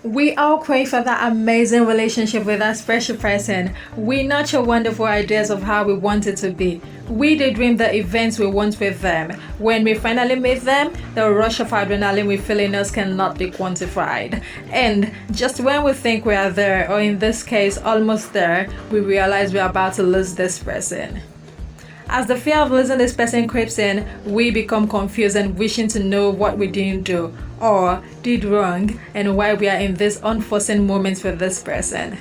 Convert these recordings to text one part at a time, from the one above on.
We all crave for that amazing relationship with that special person. We nurture wonderful ideas of how we want it to be. We daydream the events we want with them. When we finally meet them, the rush of adrenaline we feel in us cannot be quantified. And just when we think we are there, or in this case, almost there, we realize we are about to lose this person. As the fear of losing this person creeps in, we become confused and wishing to know what we didn't do or did wrong and why we are in these unforeseen moments with this person.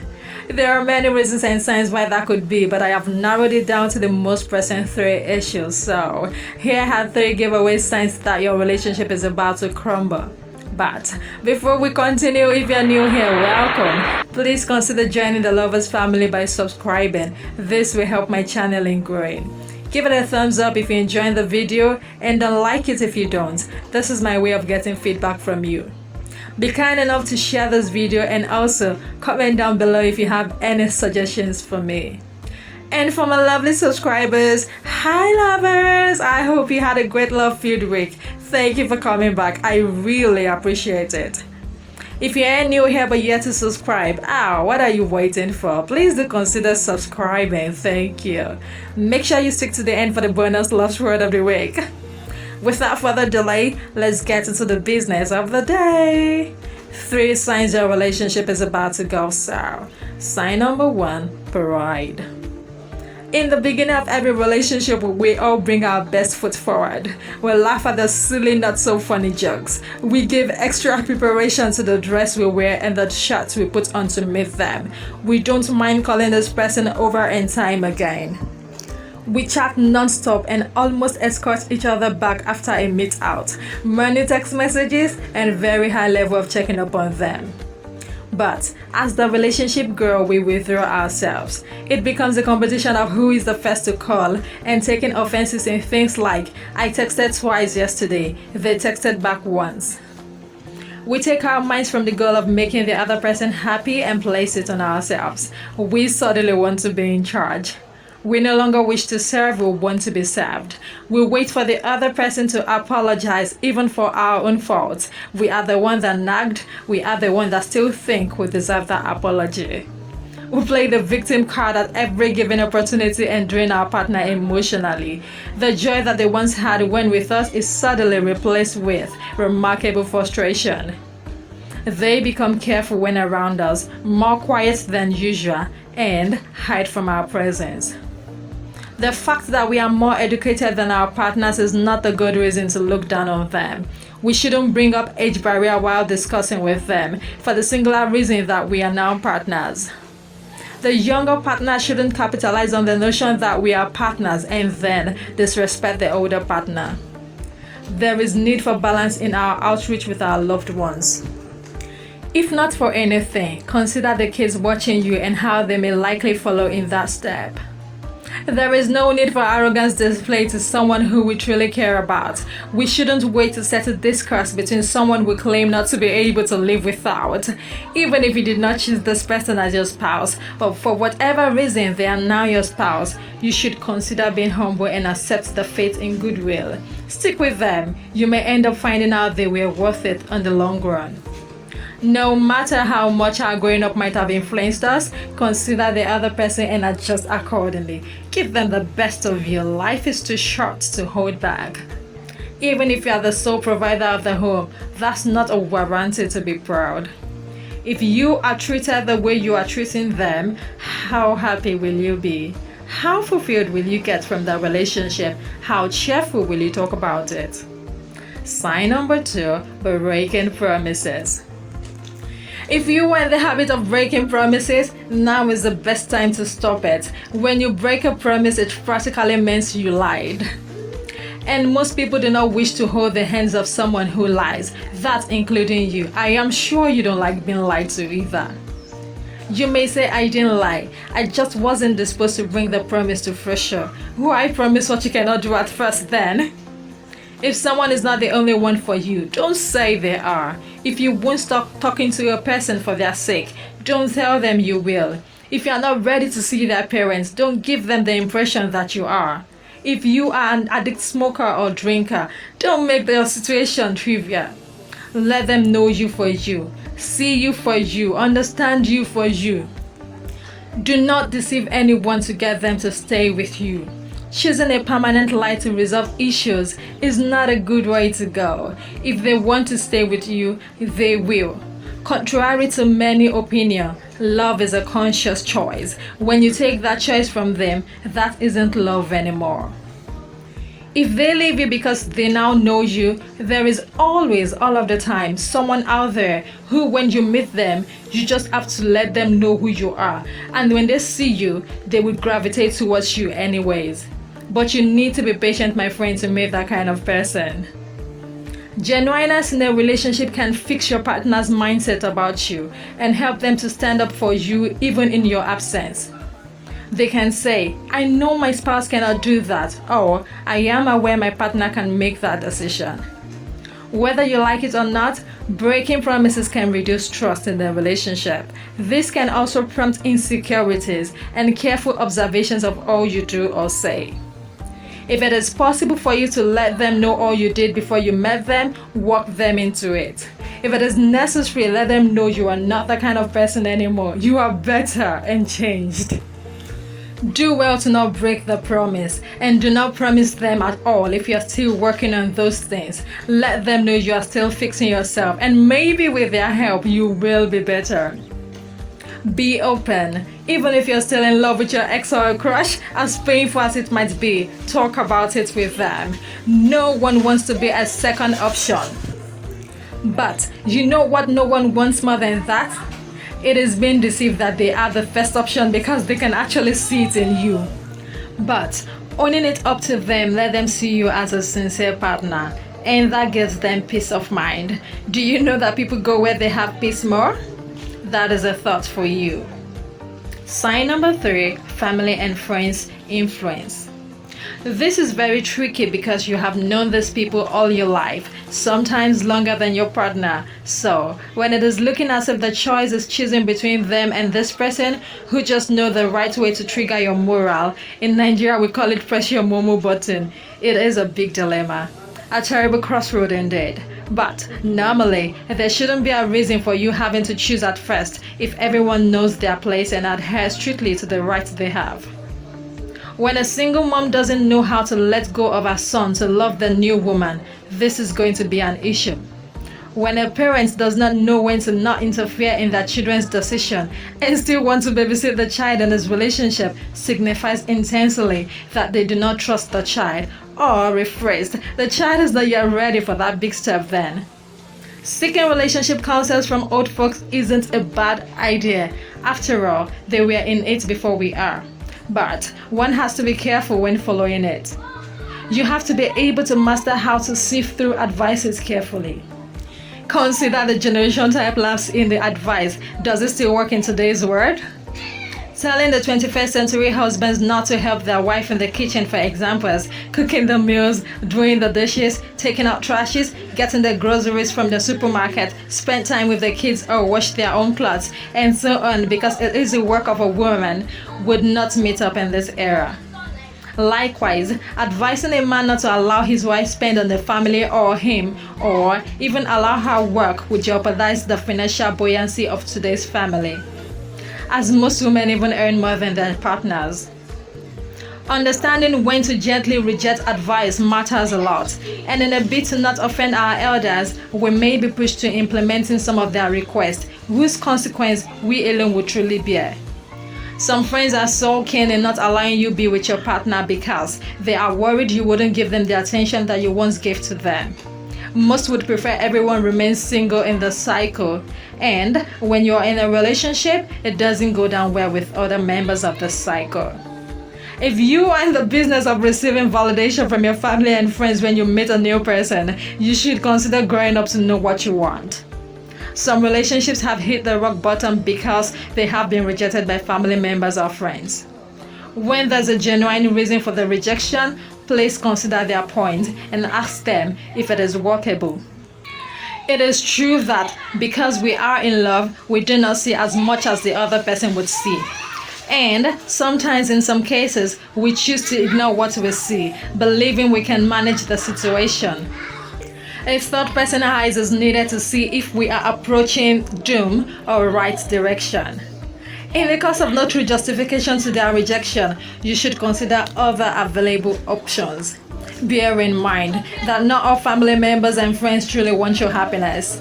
There are many reasons and signs why that could be, but I have narrowed it down to the most pressing 3 issues. So, here I have 3 giveaway signs that your relationship is about to crumble. But before we continue, if you're new here, welcome. Please consider joining the Lovers family by subscribing. This will help my channel in growing. Give it a thumbs up if you enjoyed the video and don't like it if you don't. This is my way of getting feedback from you. Be kind enough to share this video and also comment down below if you have any suggestions for me. And for my lovely subscribers, hi lovers! I hope you had a great love-filled week. Thank you for coming back. I really appreciate it. If you are new here but yet to subscribe, what are you waiting for? Please do consider subscribing. Thank you. Make sure you stick to the end for the bonus love word of the week. Without further delay, let's get into the business of the day. 3 signs your relationship is about to go sour. Sign number 1, pride. In the beginning of every relationship, we all bring our best foot forward. We laugh at the silly, not so funny jokes. We give extra preparation to the dress we wear and the shirts we put on to meet them. We don't mind calling this person over and time again. We chat non-stop and almost escort each other back after a meet out. Many text messages and very high level of checking up on them. But as the relationship grows, we withdraw ourselves. It becomes a competition of who is the first to call and taking offenses in things like, I texted twice yesterday, they texted back once. We take our minds from the goal of making the other person happy and place it on ourselves. We suddenly want to be in charge. We no longer wish to serve, we want to be served. We wait for the other person to apologize even for our own faults. We are the one that nagged, we are the one that still think we deserve that apology. We play the victim card at every given opportunity and drain our partner emotionally. The joy that they once had when with us is suddenly replaced with remarkable frustration. They become careful when around us, more quiet than usual, and hide from our presence. The fact that we are more educated than our partners is not a good reason to look down on them. We shouldn't bring up age barrier while discussing with them, for the singular reason that we are now partners. The younger partner shouldn't capitalize on the notion that we are partners and then disrespect the older partner. There is need for balance in our outreach with our loved ones. If not for anything, consider the kids watching you and how they may likely follow in that step. There is no need for arrogance displayed to someone who we truly care about. We shouldn't wait to settle discourse between someone we claim not to be able to live without. Even if you did not choose this person as your spouse, but for whatever reason they are now your spouse, you should consider being humble and accept the fate in goodwill. Stick with them. You may end up finding out they were worth it on the long run. No matter how much our growing up might have influenced us, consider the other person and adjust accordingly. Give them the best of you. Life is too short to hold back. Even if you are the sole provider of the home, that's not a warranty to be proud. If you are treated the way you are treating them, how happy will you be? How fulfilled will you get from that relationship? How cheerful will you talk about it? Sign number 2, breaking promises. If you were in the habit of breaking promises, now is the best time to stop it. When you break a promise, it practically means you lied. And most people do not wish to hold the hands of someone who lies, that including you. I am sure you don't like being lied to either. You may say, I didn't lie. I just wasn't disposed to bring the promise to fruition. Why promise what you cannot do at first then? If someone is not the only one for you, don't say they are. If you won't stop talking to a person for their sake, don't tell them you will. If you are not ready to see their parents, don't give them the impression that you are. If you are an addict smoker or drinker, don't make the situation trivial. Let them know you for you, see you for you, understand you for you. Do not deceive anyone to get them to stay with you. Choosing a permanent lie to resolve issues is not a good way to go. If they want to stay with you, they will. Contrary to many opinions, love is a conscious choice. When you take that choice from them, that isn't love anymore. If they leave you because they now know you, there is always, all of the time, someone out there who, when you meet them, you just have to let them know who you are. And when they see you, they will gravitate towards you anyways. But you need to be patient, my friend, to meet that kind of person. Genuineness in a relationship can fix your partner's mindset about you and help them to stand up for you even in your absence. They can say, I know my spouse cannot do that, or I am aware my partner can make that decision. Whether you like it or not, breaking promises can reduce trust in the relationship. This can also prompt insecurities and careful observations of all you do or say. If it is possible for you to let them know all you did before you met them, walk them into it. If it is necessary, let them know you are not that kind of person anymore. You are better and changed. Do well to not break the promise, and do not promise them at all if you are still working on those things. Let them know you are still fixing yourself, and maybe with their help you will be better. Be open. Even if you're still in love with your ex or a crush, as painful as it might be, talk about it with them. No one wants to be a second option. But you know what no one wants more than that? It is being deceived that they are the first option because they can actually see it in you. But owning it up to them, let them see you as a sincere partner, and that gives them peace of mind. Do you know that people go where they have peace more? That is a thought for you. Sign number 3, family and friends influence. This is very tricky because you have known these people all your life, sometimes longer than your partner. So, when it is looking as if the choice is choosing between them and this person who just know the right way to trigger your morale, in Nigeria we call it press your momo button, it is a big dilemma. A terrible crossroad indeed. But normally, there shouldn't be a reason for you having to choose at first if everyone knows their place and adheres strictly to the rights they have. When a single mom doesn't know how to let go of her son to love the new woman, this is going to be an issue. When a parent does not know when to not interfere in their children's decision and still want to babysit the child in his relationship, signifies intensely that they do not trust the child, or rephrased, the child is not yet ready for that big step then. Seeking relationship counsels from old folks isn't a bad idea. After all, they were in it before we are. But one has to be careful when following it. You have to be able to master how to sift through advices carefully. Consider the generation type lapse in the advice. Does it still work in today's world? Telling the 21st century husbands not to help their wife in the kitchen, for example, cooking the meals, doing the dishes, taking out trashes, getting the groceries from the supermarket, spend time with the kids or wash their own clothes, and so on, because it is the work of a woman, would not meet up in this era. Likewise, advising a man not to allow his wife spend on the family or him, or even allow her work, would jeopardize the financial buoyancy of today's family, as most women even earn more than their partners. Understanding when to gently reject advice matters a lot, and in a bid to not offend our elders, we may be pushed to implementing some of their requests, whose consequence we alone will truly bear. Some friends are so keen in not allowing you be with your partner because they are worried you wouldn't give them the attention that you once gave to them. Most would prefer everyone remains single in the cycle, and when you're in a relationship, it doesn't go down well with other members of the cycle. If you are in the business of receiving validation from your family and friends when you meet a new person, you should consider growing up to know what you want. Some relationships have hit the rock bottom because they have been rejected by family members or friends. When there's a genuine reason for the rejection, please consider their point and ask them if it is workable. It is true that because we are in love, we do not see as much as the other person would see. And sometimes in some cases, we choose to ignore what we see, believing we can manage the situation. A third person eyes is needed to see if we are approaching doom or right direction. In the case of no true justification to their rejection, you should consider other available options. Bear in mind that not all family members and friends truly want your happiness.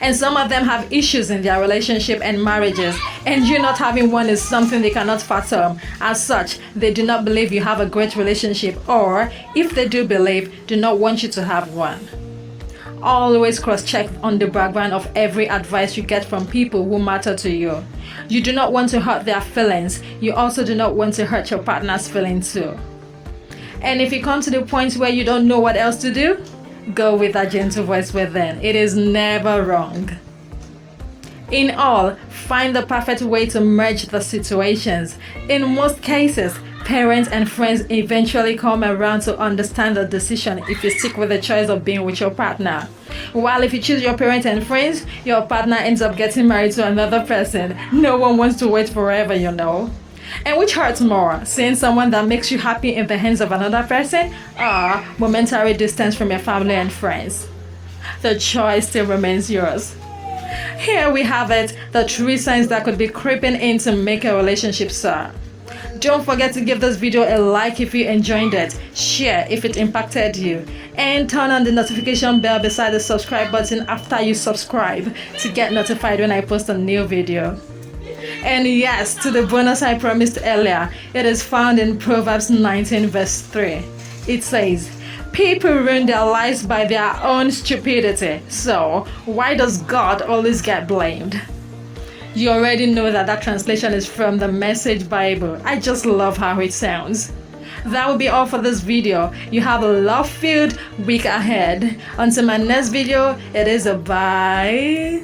And some of them have issues in their relationship and marriages, and you not having one is something they cannot fathom. As such, they do not believe you have a great relationship, or if they do believe, do not want you to have one. Always cross-check on the background of every advice you get from people who matter to you. You do not want to hurt their feelings. You also do not want to hurt your partner's feelings too. And if you come to the point where you don't know what else to do, go with a gentle voice within. It is never wrong. In all, find the perfect way to merge the situations. In most cases, parents and friends eventually come around to understand the decision if you stick with the choice of being with your partner. While if you choose your parents and friends, your partner ends up getting married to another person. No one wants to wait forever, you know. And which hurts more, seeing someone that makes you happy in the hands of another person, or momentary distance from your family and friends? The choice still remains yours. Here we have it, the 3 signs that could be creeping in to make a relationship sour. Don't forget to give this video a like if you enjoyed it, share if it impacted you, and turn on the notification bell beside the subscribe button after you subscribe to get notified when I post a new video. And yes, to the bonus I promised earlier, it is found in Proverbs 19 verse 3. It says, "People ruin their lives by their own stupidity, so why does God always get blamed?" You already know that translation is from the Message Bible. I just love how it sounds. That will be all for this video. You have a love-filled week ahead. Until my next video, it is a bye.